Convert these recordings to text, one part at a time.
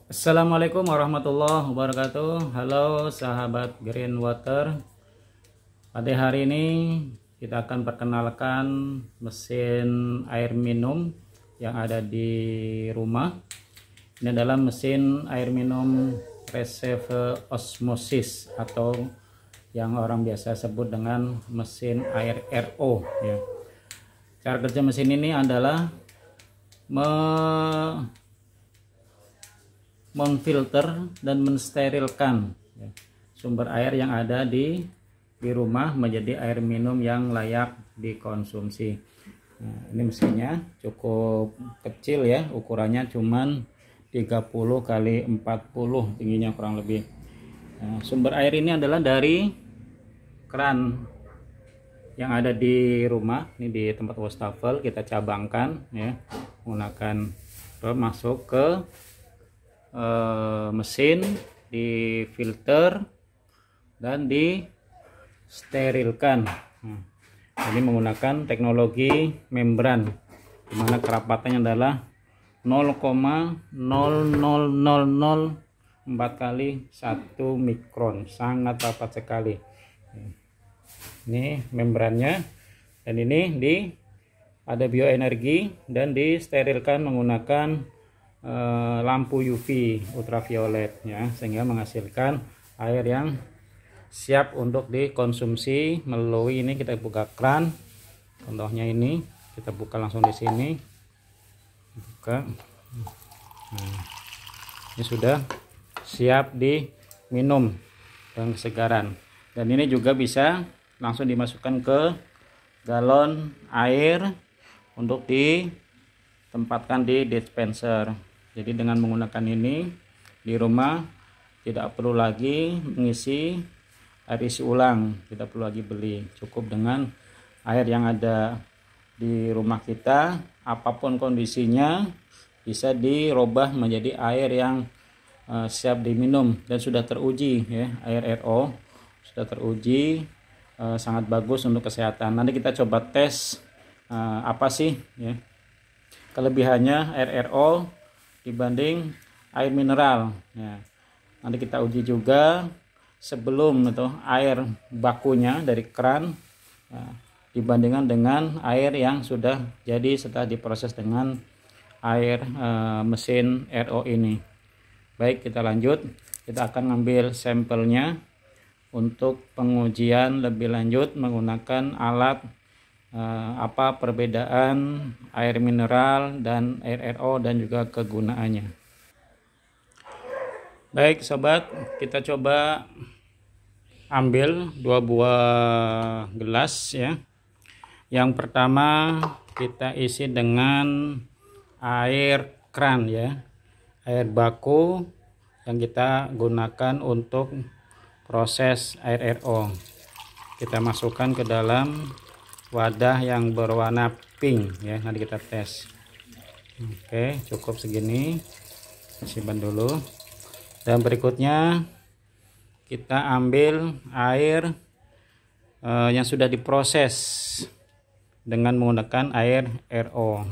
Assalamualaikum warahmatullahi wabarakatuh. Halo sahabat Green Water. Pada hari ini kita akan perkenalkan mesin air minum yang ada di rumah. Ini adalah mesin air minum reserve osmosis atau yang orang biasa sebut dengan mesin air RO ya. Cara kerja mesin ini adalah memfilter dan mensterilkan sumber air yang ada di rumah menjadi air minum yang layak dikonsumsi. Nah, ini mesinnya cukup kecil ya, ukurannya cuman 30 kali 40 tingginya kurang lebih. Nah, sumber air ini adalah dari keran yang ada di rumah. Ini di tempat wastafel kita cabangkan ya, menggunakan masuk ke mesin, di filter dan disterilkan. Ini menggunakan teknologi membran, dimana kerapatannya adalah 0,00004 kali 1 mikron, sangat rapat sekali. Ini membrannya, dan ini ada bioenergi dan disterilkan menggunakan lampu UV ultraviolet ya, sehingga menghasilkan air yang siap untuk dikonsumsi melalui ini. Kita buka keran, contohnya ini kita buka langsung di sini, buka. Nah, ini sudah siap diminum dengan kesegaran, dan ini juga bisa langsung dimasukkan ke galon air untuk ditempatkan di dispenser. Jadi dengan menggunakan ini di rumah tidak perlu lagi mengisi air isi ulang, tidak perlu lagi beli, cukup dengan air yang ada di rumah kita, apapun kondisinya bisa dirubah menjadi air yang siap diminum dan sudah teruji ya. Air RO sudah teruji, sangat bagus untuk kesehatan. Nanti kita coba tes apa sih ya kelebihannya air RO dibanding air mineral ya. Nanti kita uji juga sebelum itu air bakunya dari keran ya, dibandingkan dengan air yang sudah jadi setelah diproses dengan air mesin RO ini. Baik, kita lanjut. Kita akan ngambil sampelnya untuk pengujian lebih lanjut menggunakan alat apa perbedaan air mineral dan air RO dan juga kegunaannya. Baik sobat, kita coba ambil 2 buah gelas ya. Yang pertama kita isi dengan air keran ya, air baku yang kita gunakan untuk proses air RO. Kita masukkan ke dalam wadah yang berwarna pink ya, nanti kita tes. Oke, cukup segini, simpan dulu. Dan berikutnya kita ambil air yang sudah diproses dengan menggunakan air RO.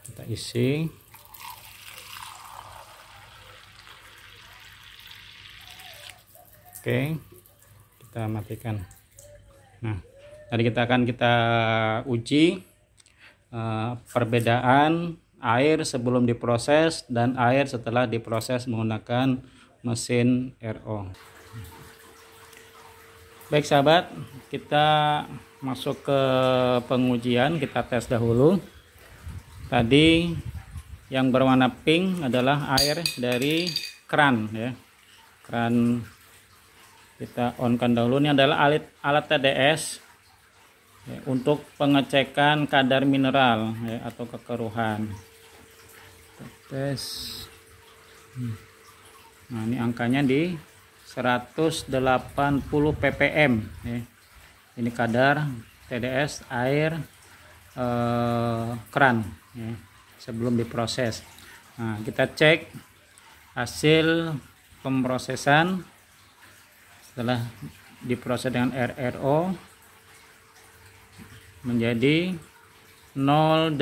Kita isi. Oke, kita matikan. Nah, tadi kita akan uji perbedaan air sebelum diproses dan air setelah diproses menggunakan mesin RO. Baik sahabat, kita masuk ke pengujian. Kita tes dahulu. Tadi yang berwarna pink adalah air dari keran ya. Keran kita on-kan dahulu. Ini adalah alat TDS ya, untuk pengecekan kadar mineral ya, atau kekeruhan. Kita tes. Nah, ini angkanya di 180 ppm ya. Ini kadar TDS air keran ya, sebelum diproses. Nah, kita cek hasil pemrosesan setelah diproses dengan RO menjadi 0,8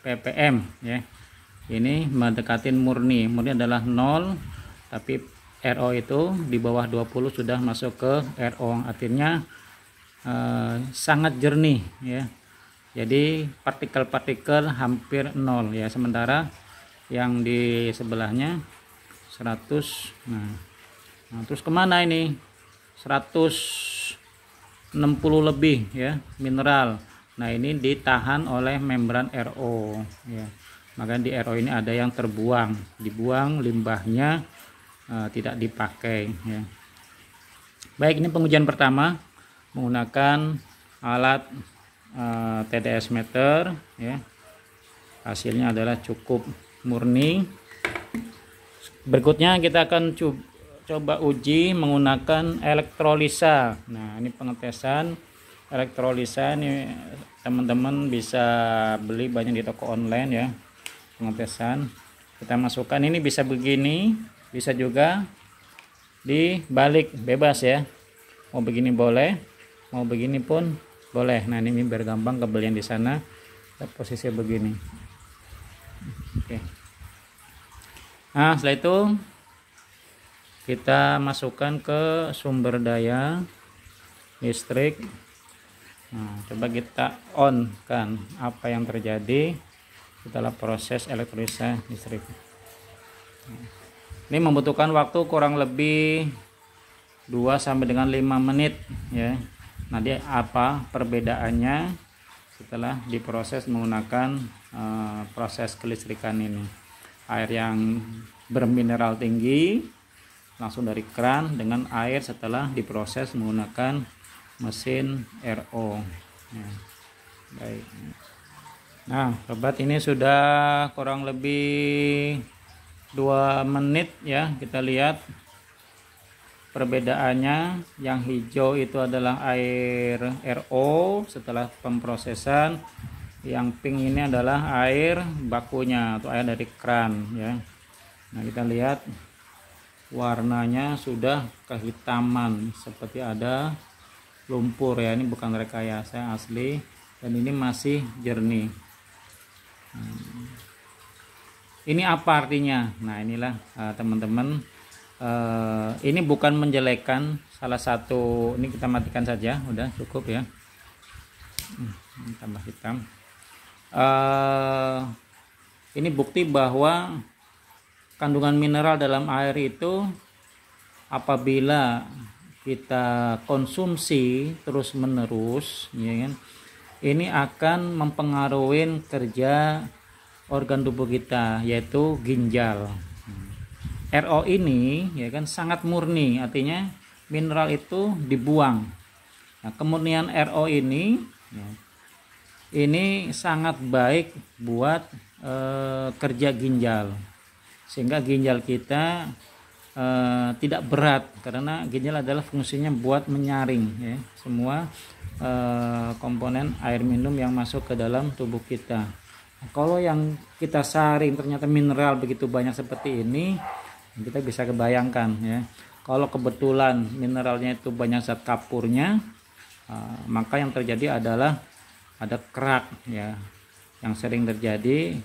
ppm ya. ini mendekatin murni. Murni adalah 0, tapi RO itu di bawah 20 sudah masuk ke RO, artinya sangat jernih ya. Jadi partikel-partikel hampir 0 ya, sementara yang di sebelahnya 100. Nah, terus kemana ini? 160 lebih ya mineral. Nah, ini ditahan oleh membran RO ya. Maka di RO ini ada yang terbuang, dibuang limbahnya, tidak dipakai ya. Baik, ini pengujian pertama menggunakan alat TDS meter ya. Hasilnya adalah cukup murni. Berikutnya kita akan coba uji menggunakan elektrolisa. Nah, ini pengetesan elektrolisa, ini teman-teman bisa beli banyak di toko online ya. Pengetesan kita masukkan, ini bisa begini, bisa juga dibalik, bebas ya. Mau begini boleh, mau begini pun boleh. Nah, ini biar gampang kebelian di sana, posisi begini. Oke. Nah, setelah itu kita masukkan ke sumber daya listrik. Nah, coba kita on kan apa yang terjadi setelah proses elektrolisa listrik. Ini membutuhkan waktu kurang lebih 2 sampai dengan 5 menit ya. Nanti apa perbedaannya setelah diproses menggunakan proses kelistrikan ini? Air yang bermineral tinggi langsung dari keran dengan air setelah diproses menggunakan mesin RO ya. Baik. Nah, sobat, ini sudah kurang lebih 2 menit ya. Kita lihat perbedaannya. Yang hijau itu adalah air RO setelah pemprosesan, yang pink ini adalah air bakunya atau air dari keran ya. Nah, kita lihat warnanya sudah kehitaman seperti ada lumpur ya. Ini bukan rekayasa, asli, dan ini masih jernih. Ini apa artinya? Nah, inilah teman-teman, ini bukan menjelekkan salah satu. Ini kita matikan saja, udah cukup ya. Tambah hitam. Ini bukti bahwa kandungan mineral dalam air itu apabila kita konsumsi terus-menerus ya kan, ini akan mempengaruhi kerja organ tubuh kita, yaitu ginjal. RO ini ya kan sangat murni, artinya mineral itu dibuang. Nah, kemurnian RO ini ya, ini sangat baik buat kerja ginjal, sehingga ginjal kita tidak berat, karena ginjal adalah fungsinya buat menyaring ya, semua komponen air minum yang masuk ke dalam tubuh kita. Nah, kalau yang kita saring ternyata mineral begitu banyak seperti ini, kita bisa kebayangkan ya, kalau kebetulan mineralnya itu banyak zat kapurnya, maka yang terjadi adalah ada kerak ya, yang sering terjadi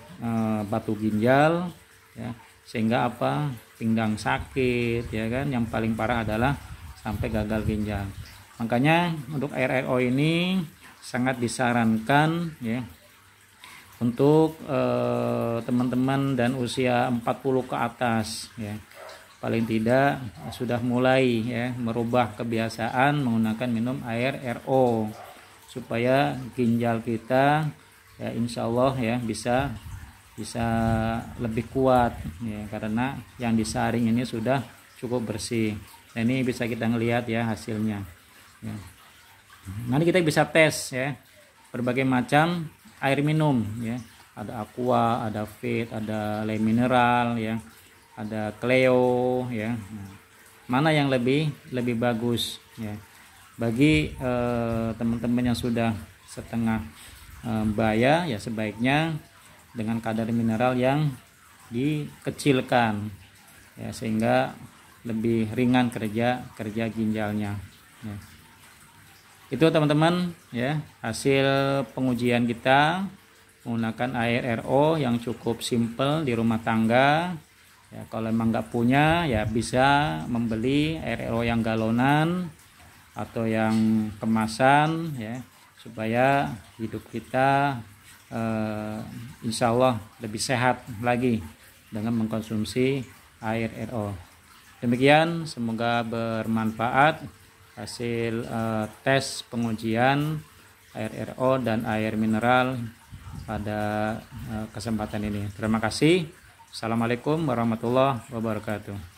batu ginjal ya, sehingga apa, pinggang sakit ya kan. Yang paling parah adalah sampai gagal ginjal. Makanya untuk air RO ini sangat disarankan ya untuk teman-teman dan usia 40 ke atas ya, paling tidak sudah mulai ya merubah kebiasaan menggunakan minum air RO, supaya ginjal kita ya insya Allah ya bisa lebih kuat ya, karena yang disaring ini sudah cukup bersih. Nah, ini bisa kita ngelihat ya hasilnya ya. Nanti kita bisa tes ya berbagai macam air minum ya, ada aqua, ada fit, ada le mineral ya, ada Cleo ya. Nah, mana yang lebih bagus ya bagi teman-teman yang sudah setengah baya ya, sebaiknya dengan kadar mineral yang dikecilkan ya, sehingga lebih ringan kerja ginjalnya ya. Itu teman-teman ya hasil pengujian kita menggunakan air RO yang cukup simple di rumah tangga. Ya, kalau memang nggak punya ya bisa membeli air RO yang galonan atau yang kemasan ya, supaya hidup kita insya Allah lebih sehat lagi dengan mengkonsumsi air RO. Demikian, semoga bermanfaat hasil tes pengujian air RO dan air mineral pada kesempatan ini. Terima kasih. Assalamualaikum warahmatullahi wabarakatuh.